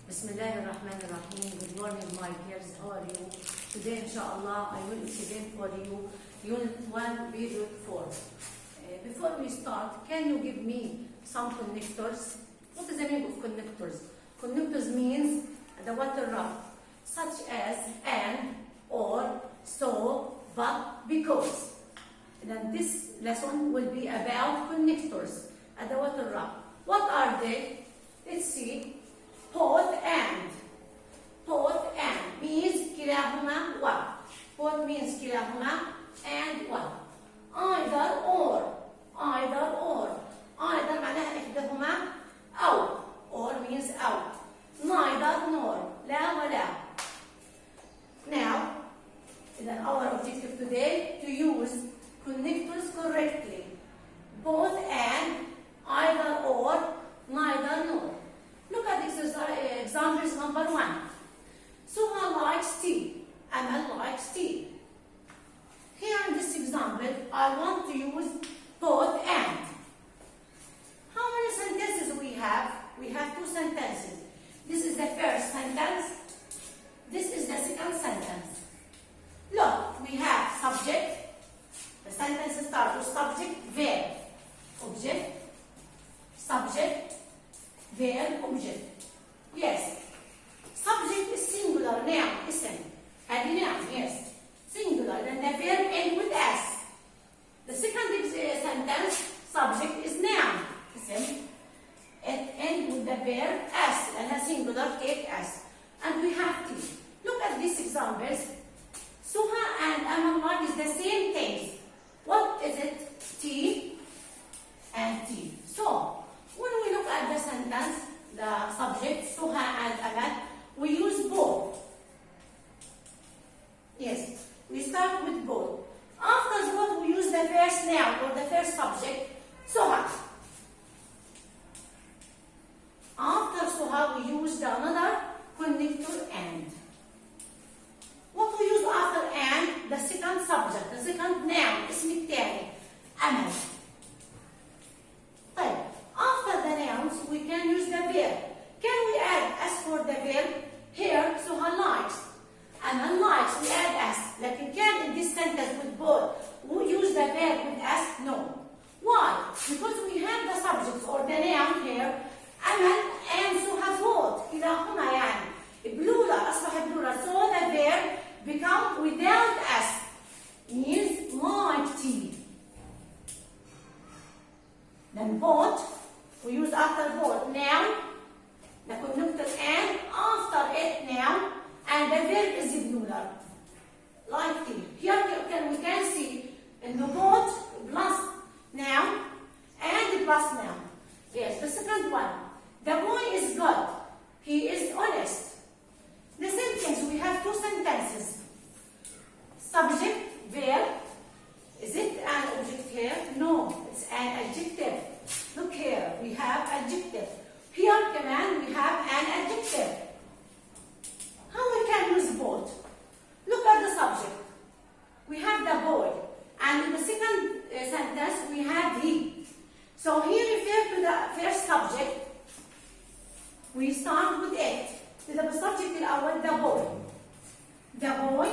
Bismillahirrahmanirrahim. Good morning, my dears. How are you? Today, inshallah, I will explain for you Unit 1, Period 4. Before we start, can you give me some connectors? What is the meaning of connectors? Connectors means the water rap, such as and, or, so, but, because. Then this lesson will be about connectors at the water rap. What are they? Let's see. Both and. Both and means كلاهما و. Both means كلاهما and one. Either or. Either or. Either معناها إحداهما أو. Or means أو. Neither nor. لا ولا. Now, then our objective today to use connectors correctly. Both and, either or, neither nor. Look at this examples number 1. Suha likes tea. Amal likes tea. Here in this example, I want to use both and. How many sentences we have? We have 2 sentences. This is the first sentence. This is the second sentence. Look, we have subject. The sentence starts with subject, verb, object, subject, verb, object. Yes. Subject is singular, noun, ism. Heavy noun, yes. Singular. Then the verb ends with S. The second sentence, subject is noun, ism. It ends with the verb S. And a singular, take S. And we have T. Look at these examples. Suha and Amal is the same things. What is it? T and T. So, when we look at the sentence, the subject, Suha and Amal, we use both. Yes, we start with both. After both, we use the first noun or the first subject, Suha. After Suha, we use another connector and. What we use after and? The second subject, the second noun, اسم التاني, أمل. طيب, after the nouns, we can use the verb. Can we add S for the verb? Here, Suha likes. Amal likes, we add S. Like can in this sentence with both, we use the verb with S? No. Why? Because we have the subjects or the noun here, Amal and Suha both. كلاهما يعني. Plural, أصبح plural. So the verb become without S. Means like tea. Then both, we use after both noun, the connector and, after it noun, and the verb is plural. Like tea. Here we can see in the both plus noun and plus noun. Yes, the second one. The boy is good. He is honest. The same things, we have 2 sentences. Subject, verb. Is it an object here? No, it's an adjective. Look here, we have adjective. Here, command, we have an adjective. How we can use both? Look at the subject. We have the boy. And in the second sentence, we have he. So here refer to the first subject. We start with it. The subject الأول, the boy. The boy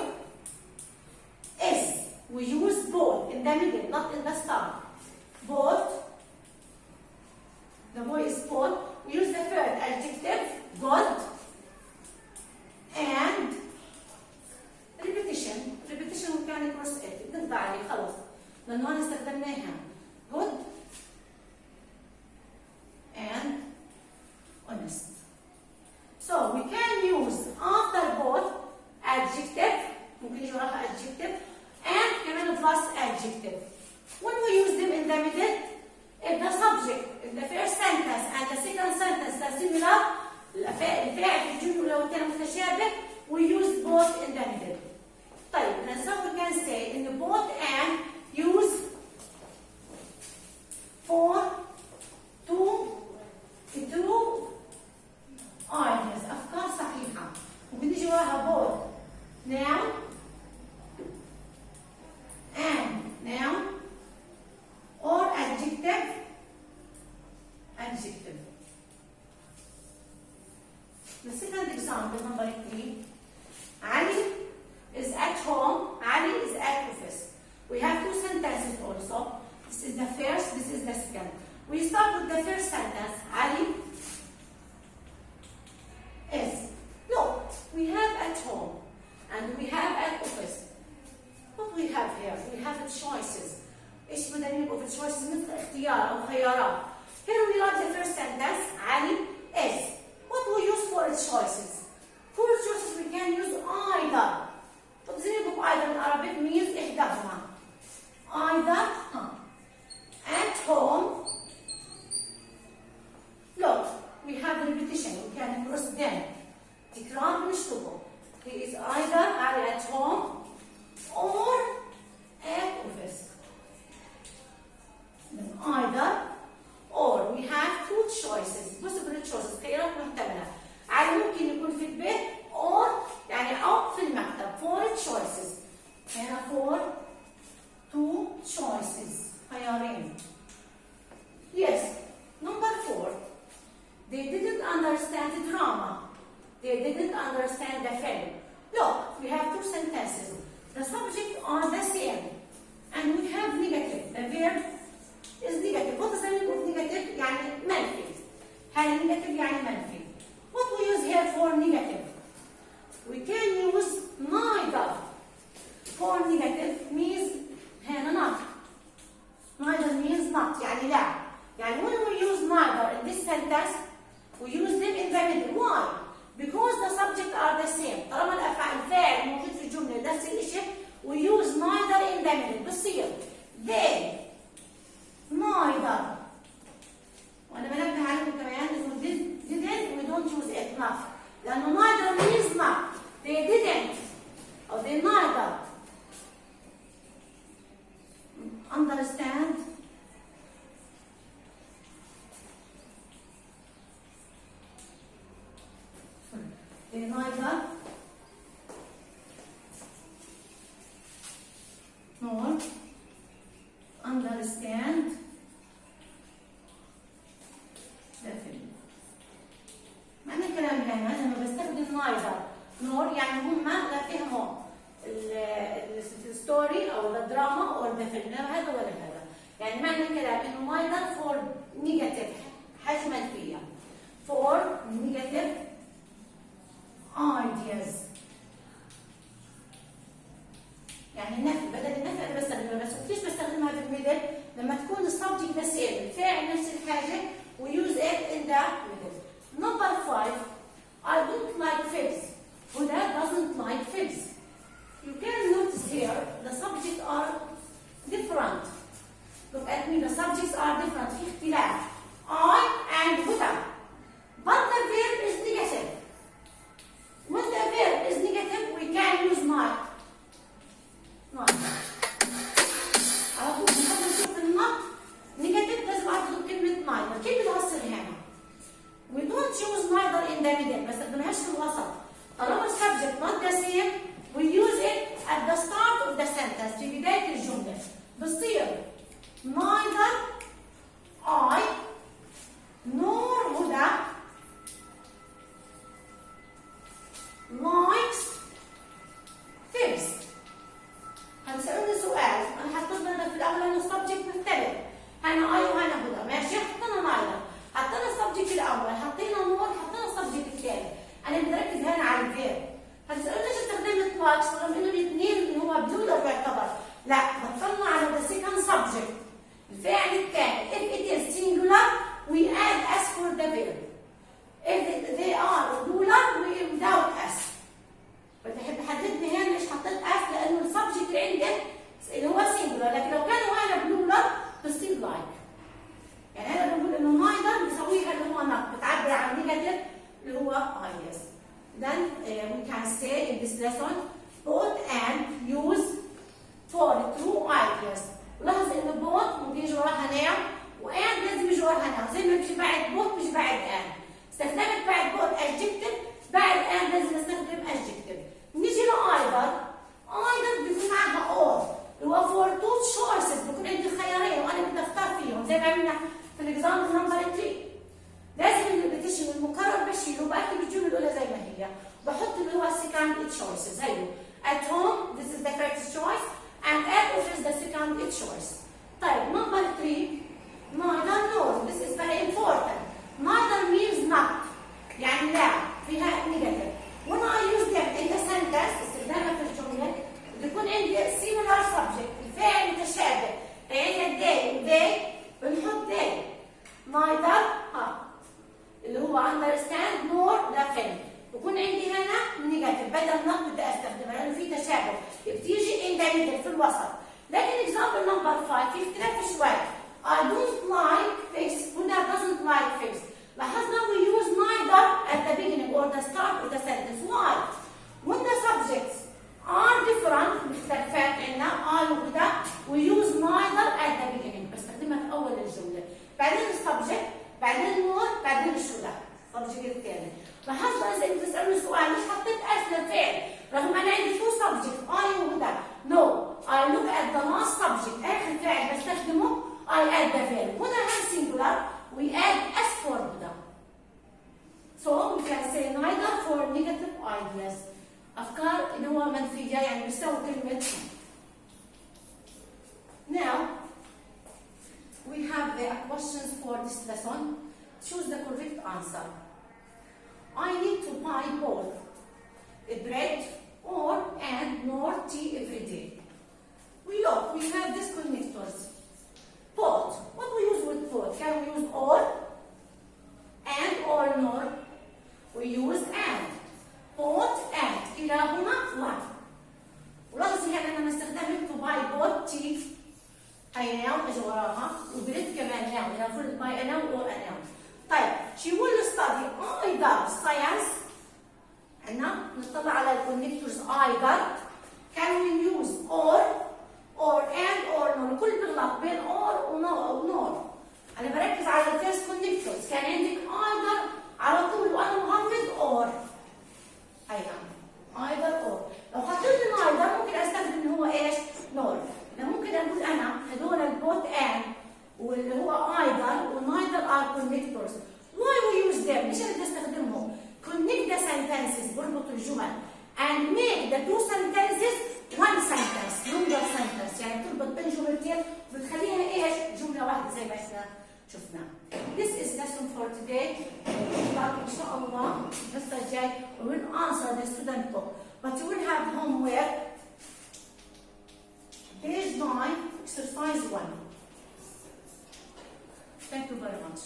is. We use both in the middle, not in the start. Both. The boy is both. We use the third adjective, good, and repetition. Repetition we can cross it. بنطبع عليه خلاص. لأنه أنا استخدمناها. Good and honest. So we can use after both adjective, ممكن يجي وراها adjective, and كمان plus adjective. When we use them in the middle, if the subject in the first sentence and the second sentence are similar, الفاعل في الجملة والكلام متشابه, we use both in the middle. طيب, then so we can say in the both and use for two ideas. أفكار صحيحة. ممكن تيجي وراها both noun and noun or adjective. The second example, number 3. Ali is at home. Ali is at office. We have 2 sentences also. This is the first, this is the second. We start with the first sentence. Ali is. Look, we have at home and we have at office. What we have here? We have choices. ايش بدنا نقول في choices مثل اختيار أو خيارات. Here we write the first sentence. Ali is. What we use for its choices? For choices we can use either. طب زي ما بقول either in Arabic means إحداهما. Either at home. Look, we have repetition. We can cross them. تكرار بنشطبه. He is either Ali at home or at office. Then either or. We have 2 choices. Possible choices. خيارات محتملة. على ممكن يكون في البيت or يعني أو في المكتب. 4 choices. هنا 4 2 choices. خيارين. Yes. Number 4. They didn't understand the drama. They didn't understand the film. Look, we have 2 sentences. The subject are the same. And we have negative. The verb is negative. What does that mean with negative? يعني منفي. هل negative يعني منفي. What we use here for negative? We can use neither. For negative means هنا not. Neither means not. يعني لا. يعني when we use neither in this sentence, we use them in the middle. Why? Because the subject are the same. طالما الفاعل موجود في الجملة نفس الشيء, we use neither in the middle. بتصير they neither. وأنا بنبه عليكم كمان إنه didn't we don't use it not. لأنه neither means not. They didn't or they neither understand they neither nor understand the film. معنى الكلام هنا لما بستخدم neither nor يعني هم لا فهموا الستوري او الدراما او الفيلم، لا هذا ولا هذا. يعني معنى الكلام انه neither for negative حاجه منفيه for negative ideas. يعني النفي بدل النفي انا بستخدمها، بس كيف بستخدمها في الميدل؟ لما تكون السبجكت ذا سيم، الفاعل نفس الحاجه we use it in the middle. Number 5, I don't like figs. Huda doesn't like figs. You can notice here the subjects are different. Look at me, the subjects are different. في اختلاف. I and Huda. But the verb is negative. When the verb is negative, we can use not. Not. على طول بنحب نشوف النط negative لازم أعرف كلمة neither. كيف بتوصل هنا؟ We don't use neither in the middle. ما استخدمهاش في الوسط. طالما subject not the same, we use it at the start of the sentence. في بداية الجملة. بتصير neither I nor Huda likes figs. هتسألوني سؤال، أنا حطيت لنا في الأول إنه السبجكت مختلف. هنا I وهنا Huda، ماشي؟ حطينا neither، حطينا السبجكت الأول، حطينا nor، حطينا السبجكت الثاني. أنا بنركز هنا على الفيرب. هتسألوني ليش استخدمت likes رغم إنه الاثنين اللي هو بلورال يعتبر؟ لا، بطلنا على the second subject. الفاعل الثاني. If it is singular, we add s for the verb. If they are plural, we without s. بتحب حددني هنا ليش حطيت s؟ لأنه السبجكت اللي عندك اللي هو singular، لكن لو كان هنا plural بتصير like. يعني أنا بقول إنه neither بسويها اللي هو not، بتعبر عن negative اللي هو yes. Then we can say in this lesson both and use for true ideas. لاحظ إنه both بيجي وراها noun وand لازم يجي وراها noun، زي ما بيجي بعد both بيجي بعد and. استخدمت بعد both adjective، بعد and لازم نستخدم adjective. نيجي ل either. either بيكون معها or اللي هو for two choices، بيكون عندي خيارين وأنا بدي أختار فيهم زي ما عملنا في الإكزامبل نمبر 3. لازم الريبيتيشن المكرر بشيله وبكتب الجمله الاولى زي ما هي. بحط اللي هو second choice زيه. At home this is the first choice and at office the second choice. طيب number 3 neither nor. This is very important. Neither means not. يعني لا فيها negative. When I use them in the sentence استخدامها في الجمله بيكون عندي similar subject الفاعل متشابه. عندنا they بنحط they. neither اللي هو understand nor لا فهم. بكون عندي هنا نيجاتيف بدل not بدي استخدمها لانه في تشابه بتيجي in the middle في الوسط. لكن example number 5 في اختلاف شوي. I don't like figs. هنا doesn't like figs. لاحظنا we use neither at the beginning or the start of the sentence. Why? When the subjects are different مختلفات عندنا I وده we use neither at the beginning بستخدمها في أول الجملة. بعدين السبجكت بعدين nor بعدين شو ده؟ السبجكت الثاني. لاحظنا إذا أنت تسألني سؤال ليش حطيت S للفعل؟ رغم أنا عندي two subject I وده. No, I look at the last subject. آخر فاعل بستخدمه I add the verb. هنا هم singular we add S for ده. So we can say neither for negative ideas. أفكار اللي هو منفية يعني بيساوي كلمة. Now we have the questions for this lesson. Choose the correct answer. I need to buy both bread or and nor tea every day. We have these connectors. Both. What we use with both? Can we use or? And or nor? We use and. Both and. كلاهما one. ولاحظي هنا أنا استخدمت to buy both tea. أي noun إجا وراها وبريد كمان noun. يعني المفروض buy a noun or a noun. طيب she will study either science. هنا نطلع على الكونكتورز either. Can we use or and or nor. الكل بيغلط بين or و nor. أنا بركز على الفيرست كونكتورز. كان عندك either على طول وأنا مغمض or. أيوة either or. لو حطيت لي neither ممكن أستخدم إن هو إيش؟ nor. أنا ممكن أقول أنا هدول البوت and واللي هو either و neither are connectors. Why we use them؟ ليش أنا بدي أستخدمهم؟ Connect the sentences بربط الجمل and make the two sentences one sentence longer sentence يعني بتربط بين جملتين وبتخليها ايش؟ جملة واحدة زي ما احنا شفنا. This is lesson for today. إن شاء الله الحصة الجاي we will answer the student book but you will have homework page 9 exercise 1. Thank you very much.